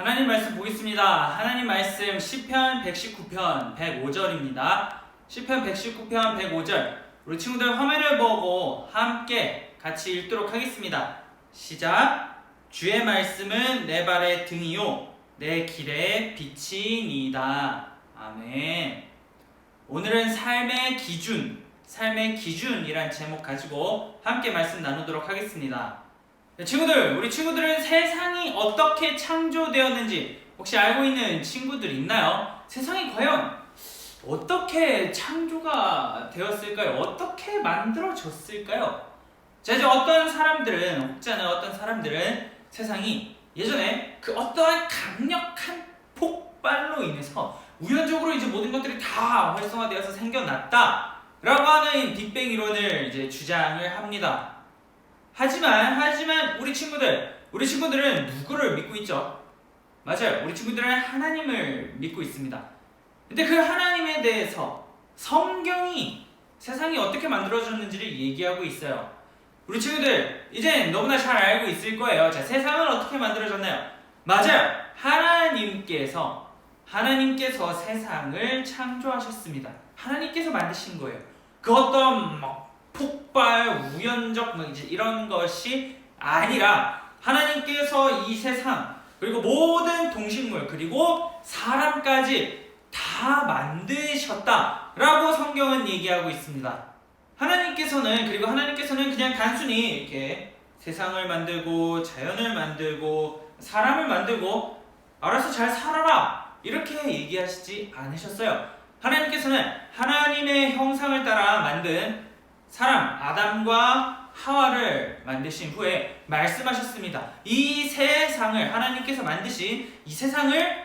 하나님 말씀 보겠습니다. 하나님 말씀 시편 119편 105절입니다. 시편 119편 105절 우리 친구들 화면을 보고 함께 같이 읽도록 하겠습니다. 시작. 주의 말씀은 내 발의 등이요 내 길의 빛이니이다. 아멘. 오늘은 삶의 기준이란 제목 가지고 함께 말씀 나누도록 하겠습니다. 친구들, 우리 친구들은 세상이 어떻게 창조되었는지 혹시 알고 있는 친구들 있나요? 세상이 과연 어떻게 창조가 되었을까요? 어떻게 만들어졌을까요? 자, 이제 어떤 사람들은 세상이 예전에 그 어떠한 강력한 폭발로 인해서 우연적으로 이제 모든 것들이 다 활성화되어서 생겨났다 라고 하는 빅뱅 이론을 이제 주장을 합니다. 하지만 우리 친구들은 누구를 믿고 있죠? 맞아요. 우리 친구들은 하나님을 믿고 있습니다. 근데 그 하나님에 대해서 성경이 세상이 어떻게 만들어졌는지를 얘기하고 있어요. 우리 친구들 이제 너무나 잘 알고 있을 거예요. 자, 세상은 어떻게 만들어졌나요? 맞아요. 하나님께서 세상을 창조하셨습니다. 하나님께서 만드신 거예요. 그 어떤 폭발, 우연적 이제 이런 것이 아니라 하나님께서 이 세상 그리고 모든 동식물 그리고 사람까지 다 만드셨다라고 성경은 얘기하고 있습니다. 하나님께서는 그냥 단순히 이렇게 세상을 만들고 자연을 만들고 사람을 만들고 알아서 잘 살아라 이렇게 얘기하시지 않으셨어요. 하나님께서는 하나님의 형상을 따라 만든 사람 아담과 하와를 만드신 후에 말씀하셨습니다. 이 세상을 하나님께서 만드신 이 세상을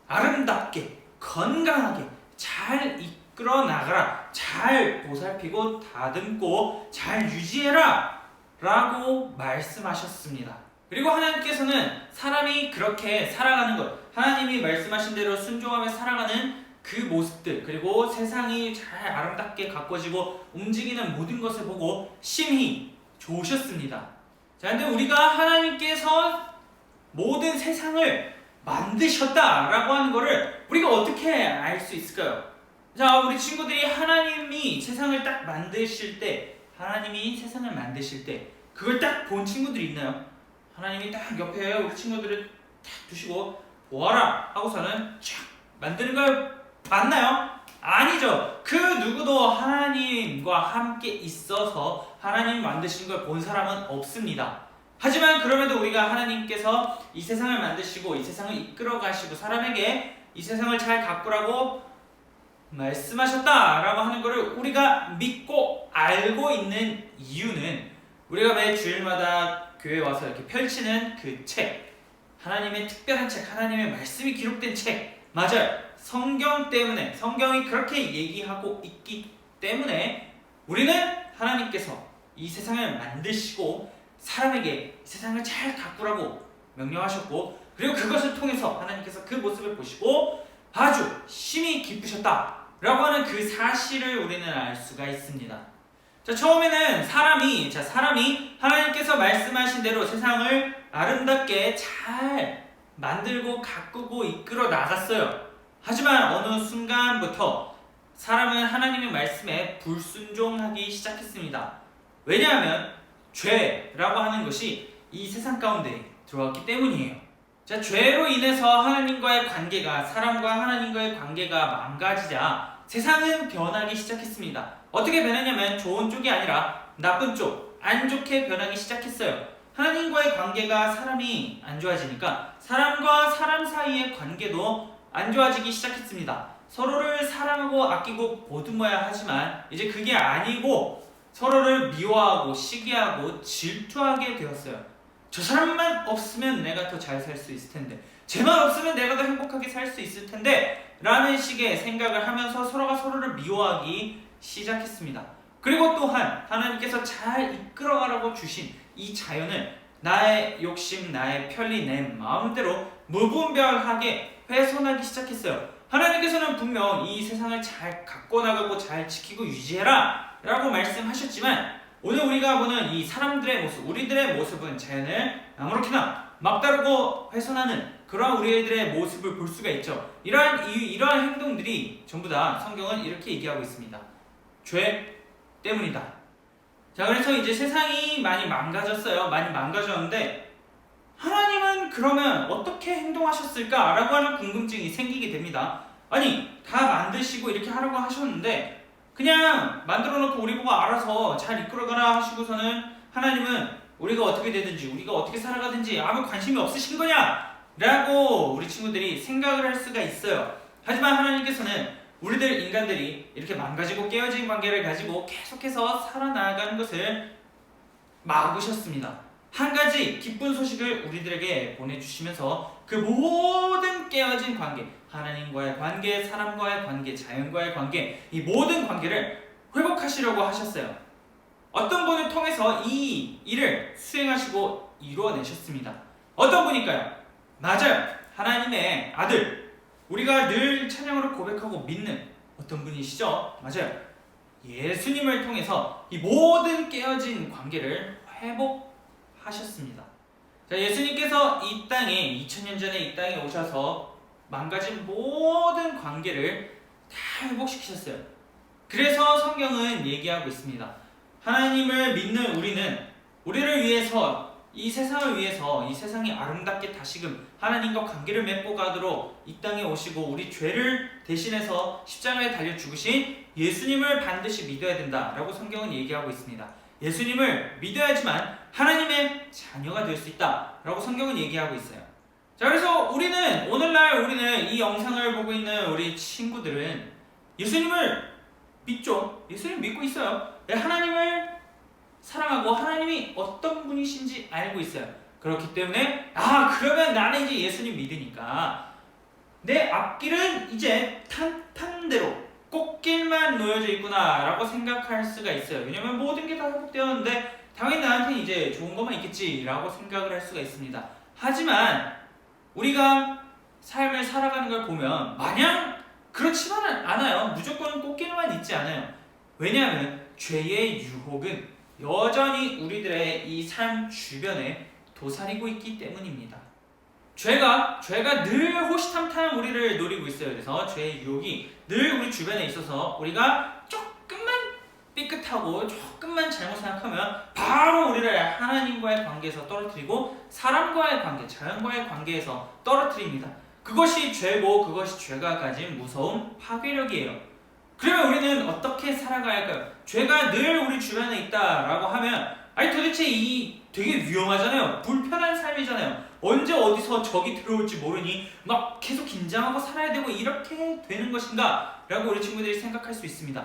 아름답게 건강하게 잘 이끌어 나가라, 잘 보살피고 다듬고 잘 유지해라 라고 말씀하셨습니다. 그리고 하나님께서는 사람이 그렇게 살아가는 것, 하나님이 말씀하신 대로 순종하며 살아가는 그 모습들 그리고 세상이 잘 아름답게 가꿔지고 움직이는 모든 것을 보고 심히 좋으셨습니다. 자, 근데 우리가 하나님께서 모든 세상을 만드셨다라고 하는 거를 우리가 어떻게 알 수 있을까요? 자, 우리 친구들이 하나님이 세상을 만드실 때 그걸 딱 본 친구들이 있나요? 하나님이 딱 옆에 우리 친구들을 딱 두시고 보아라 하고서는 쫙 만드는 걸 봤나요? 아니죠. 그 누구도 하나님과 함께 있어서 하나님 만드신 걸 본 사람은 없습니다. 하지만 그럼에도 우리가 하나님께서 이 세상을 만드시고 이 세상을 이끌어 가시고 사람에게 이 세상을 잘 가꾸라고 말씀하셨다라고 하는 것을 우리가 믿고 알고 있는 이유는 우리가 매 주일마다 교회에 와서 이렇게 펼치는 그 책, 하나님의 특별한 책, 하나님의 말씀이 기록된 책, 맞아요. 성경 때문에, 성경이 그렇게 얘기하고 있기 때문에 우리는 하나님께서 이 세상을 만드시고 사람에게 이 세상을 잘 가꾸라고 명령하셨고, 그리고 그것을 통해서 하나님께서 그 모습을 보시고 아주 심히 기쁘셨다라고 하는 그 사실을 우리는 알 수가 있습니다. 자, 처음에는 사람이 하나님께서 말씀하신 대로 세상을 아름답게 잘 만들고 가꾸고 이끌어 나갔어요. 하지만 어느 순간부터 사람은 하나님의 말씀에 불순종하기 시작했습니다. 왜냐하면 죄라고 하는 것이 이 세상 가운데 들어왔기 때문이에요. 자, 죄로 인해서 사람과 하나님과의 관계가 망가지자 세상은 변하기 시작했습니다. 어떻게 변했냐면 좋은 쪽이 아니라 나쁜 쪽, 안 좋게 변하기 시작했어요. 하나님과의 관계가 사람이 안 좋아지니까 사람과 사람 사이의 관계도 안 좋아지기 시작했습니다. 서로를 사랑하고 아끼고 보듬어야 하지만 이제 그게 아니고 서로를 미워하고 시기하고 질투하게 되었어요. 저 사람만 없으면 내가 더 잘 살 수 있을 텐데, 쟤만 없으면 내가 더 행복하게 살 수 있을 텐데 라는 식의 생각을 하면서 서로가 서로를 미워하기 시작했습니다. 그리고 또한 하나님께서 잘 이끌어가라고 주신 이 자연을 나의 욕심, 나의 편리, 내 마음대로 무분별하게 훼손하기 시작했어요. 하나님께서는 분명 이 세상을 잘 가꿔나가고 잘 지키고 유지해라 라고 말씀하셨지만 오늘 우리가 보는 이 사람들의 모습, 우리들의 모습은 자연을 아무렇게나 막 다루고 훼손하는 그러한 우리들의 모습을 볼 수가 있죠. 이러한 행동들이 전부 다 성경은 이렇게 얘기하고 있습니다. 죄 때문이다. 자, 그래서 이제 세상이 많이 망가졌어요. 많이 망가졌는데 하나님은 그러면 어떻게 행동하셨을까라고 하는 궁금증이 생기게 됩니다. 아니, 다 만드시고 이렇게 하라고 하셨는데 그냥 만들어 놓고 우리 보고 알아서 잘 이끌어가라 하시고서는 하나님은 우리가 어떻게 되든지 우리가 어떻게 살아가든지 아무 관심이 없으신 거냐? 라고 우리 친구들이 생각을 할 수가 있어요. 하지만 하나님께서는 우리들 인간들이 이렇게 망가지고 깨어진 관계를 가지고 계속해서 살아나가는 것을 막으셨습니다. 한 가지 기쁜 소식을 우리들에게 보내주시면서 그 모든 깨어진 관계, 하나님과의 관계, 사람과의 관계, 자연과의 관계, 이 모든 관계를 회복하시려고 하셨어요. 어떤 분을 통해서 이 일을 수행하시고 이루어내셨습니다. 어떤 분일까요? 맞아요. 하나님의 아들, 우리가 늘 찬양으로 고백하고 믿는 어떤 분이시죠? 맞아요. 예수님을 통해서 이 모든 깨어진 관계를 회복하셨습니다. 자, 예수님께서 이 땅에 2000년 전에 이 땅에 오셔서 망가진 모든 관계를 다 회복시키셨어요. 그래서 성경은 얘기하고 있습니다. 하나님을 믿는 우리를 위해서 이 세상을 위해서 이 세상이 아름답게 다시금 하나님과 관계를 맺고 가도록 이 땅에 오시고 우리 죄를 대신해서 십자가에 달려 죽으신 예수님을 반드시 믿어야 된다라고 성경은 얘기하고 있습니다. 예수님을 믿어야지만 하나님의 자녀가 될 수 있다라고 성경은 얘기하고 있어요. 자, 그래서 오늘날 우리는 이 영상을 보고 있는 우리 친구들은 예수님을 믿죠. 예수님 믿고 있어요. 하나님을 사랑하고 하나님이 어떤 분이신지 알고 있어요. 그렇기 때문에 그러면 나는 이제 예수님 믿으니까 내 앞길은 이제 탄탄대로 꽃길만 놓여져 있구나 라고 생각할 수가 있어요. 왜냐면 모든 게 다 회복되었는데 당연히 나한테는 이제 좋은 것만 있겠지 라고 생각을 할 수가 있습니다. 하지만 우리가 삶을 살아가는 걸 보면 마냥 그렇지만은 않아요. 무조건 꽃길만 있지 않아요. 왜냐하면 죄의 유혹은 여전히 우리들의 이 삶 주변에 도사리고 있기 때문입니다. 죄가 늘 호시탐탐 우리를 노리고 있어요. 그래서 죄의 유혹이 늘 우리 주변에 있어서 우리가 조금만 삐끗하고 조금만 잘못 생각하면 바로 우리를 하나님과의 관계에서 떨어뜨리고 사람과의 관계, 자연과의 관계에서 떨어뜨립니다. 그것이 죄고 그것이 죄가 가진 무서운 파괴력이에요. 그러면 우리는 어떻게 살아가야 할까요? 죄가 늘 우리 주변에 있다라고 하면 도대체 이 되게 위험하잖아요. 불편한 삶이잖아요. 언제 어디서 적이 들어올지 모르니 막 계속 긴장하고 살아야 되고 이렇게 되는 것인가? 라고 우리 친구들이 생각할 수 있습니다.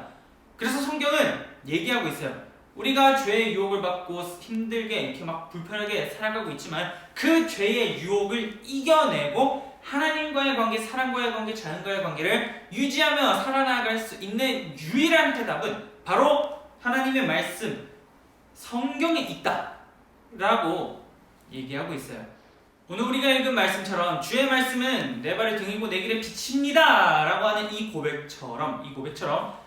그래서 성경은 얘기하고 있어요. 우리가 죄의 유혹을 받고 힘들게 이렇게 막 불편하게 살아가고 있지만 그 죄의 유혹을 이겨내고 하나님과의 관계, 사람과의 관계, 자연과의 관계를 유지하며 살아나갈 수 있는 유일한 대답은 바로 하나님의 말씀, 성경에 있다 라고 얘기하고 있어요. 오늘 우리가 읽은 말씀처럼 주의 말씀은 내 발의 등이고 내 길의 빛입니다 라고 하는 이 고백처럼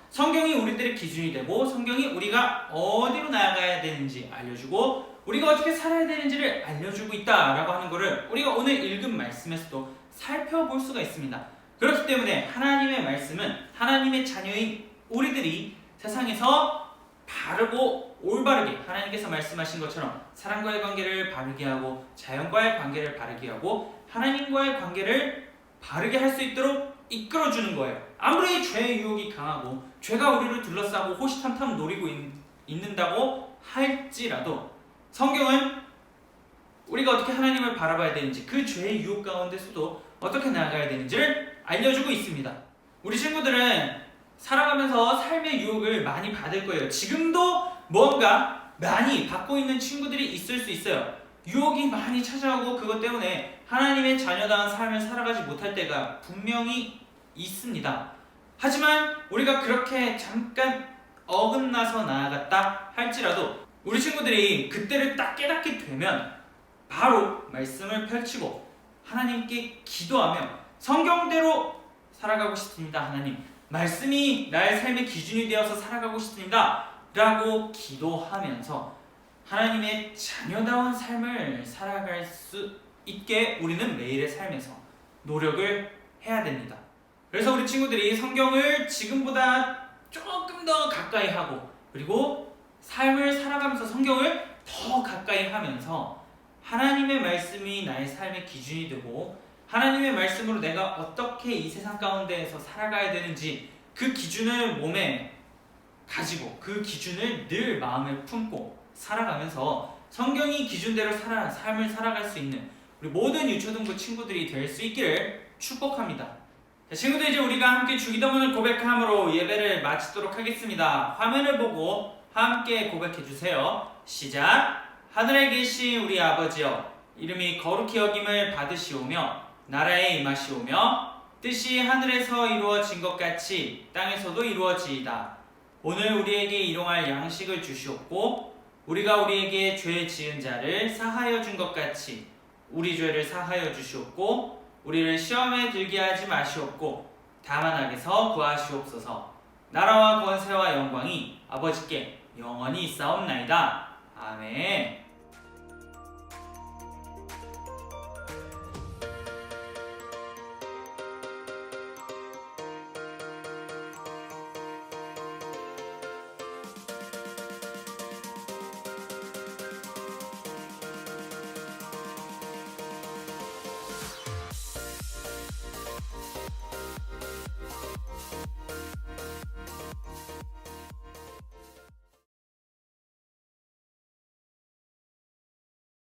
성경이 우리들의 기준이 되고 성경이 우리가 어디로 나아가야 되는지 알려주고 우리가 어떻게 살아야 되는지를 알려주고 있다라고 하는 것을 우리가 오늘 읽은 말씀에서도 살펴볼 수가 있습니다. 그렇기 때문에 하나님의 말씀은 하나님의 자녀인 우리들이 세상에서 바르고 올바르게 하나님께서 말씀하신 것처럼 사람과의 관계를 바르게 하고 자연과의 관계를 바르게 하고 하나님과의 관계를 바르게 할 수 있도록 이끌어주는 거예요. 아무리 죄의 유혹이 강하고 죄가 우리를 둘러싸고 호시탐탐 노리고 있는다고 할지라도 성경은 우리가 어떻게 하나님을 바라봐야 되는지 그 죄의 유혹 가운데서도 어떻게 나아가야 되는지를 알려주고 있습니다. 우리 친구들은 살아가면서 삶의 유혹을 많이 받을 거예요. 지금도 뭔가 많이 받고 있는 친구들이 있을 수 있어요. 유혹이 많이 찾아오고 그것 때문에 하나님의 자녀다운 삶을 살아가지 못할 때가 분명히 있습니다. 하지만 우리가 그렇게 잠깐 어긋나서 나아갔다 할지라도 우리 친구들이 그때를 딱 깨닫게 되면 바로 말씀을 펼치고 하나님께 기도하며 성경대로 살아가고 싶습니다. 하나님, 말씀이 나의 삶의 기준이 되어서 살아가고 싶습니다 라고 기도하면서 하나님의 자녀다운 삶을 살아갈 수 있게 우리는 매일의 삶에서 노력을 해야 됩니다. 그래서 우리 친구들이 성경을 지금보다 조금 더 가까이 하고, 그리고 삶을 살아가면서 성경을 더 가까이 하면서 하나님의 말씀이 나의 삶의 기준이 되고, 하나님의 말씀으로 내가 어떻게 이 세상 가운데에서 살아가야 되는지 그 기준을 몸에 가지고 그 기준을 늘 마음에 품고 살아가면서 성경이 기준대로 삶을 살아갈 수 있는 우리 모든 유초등부 친구들이 될 수 있기를 축복합니다. 자, 친구들, 이제 우리가 함께 주기도문을 고백함으로 예배를 마치도록 하겠습니다. 화면을 보고 함께 고백해 주세요. 시작. 하늘에 계신 우리 아버지여, 이름이 거룩히 여김을 받으시오며 나라에 임하시오며 뜻이 하늘에서 이루어진 것 같이 땅에서도 이루어지이다. 오늘 우리에게 일용할 양식을 주시옵고 우리가 우리에게 죄 지은 자를 사하여 준 것 같이 우리 죄를 사하여 주시옵고 우리를 시험에 들게 하지 마시옵고 다만 악에서 구하시옵소서. 나라와 권세와 영광이 아버지께 영원히 있사옵나이다. 아멘.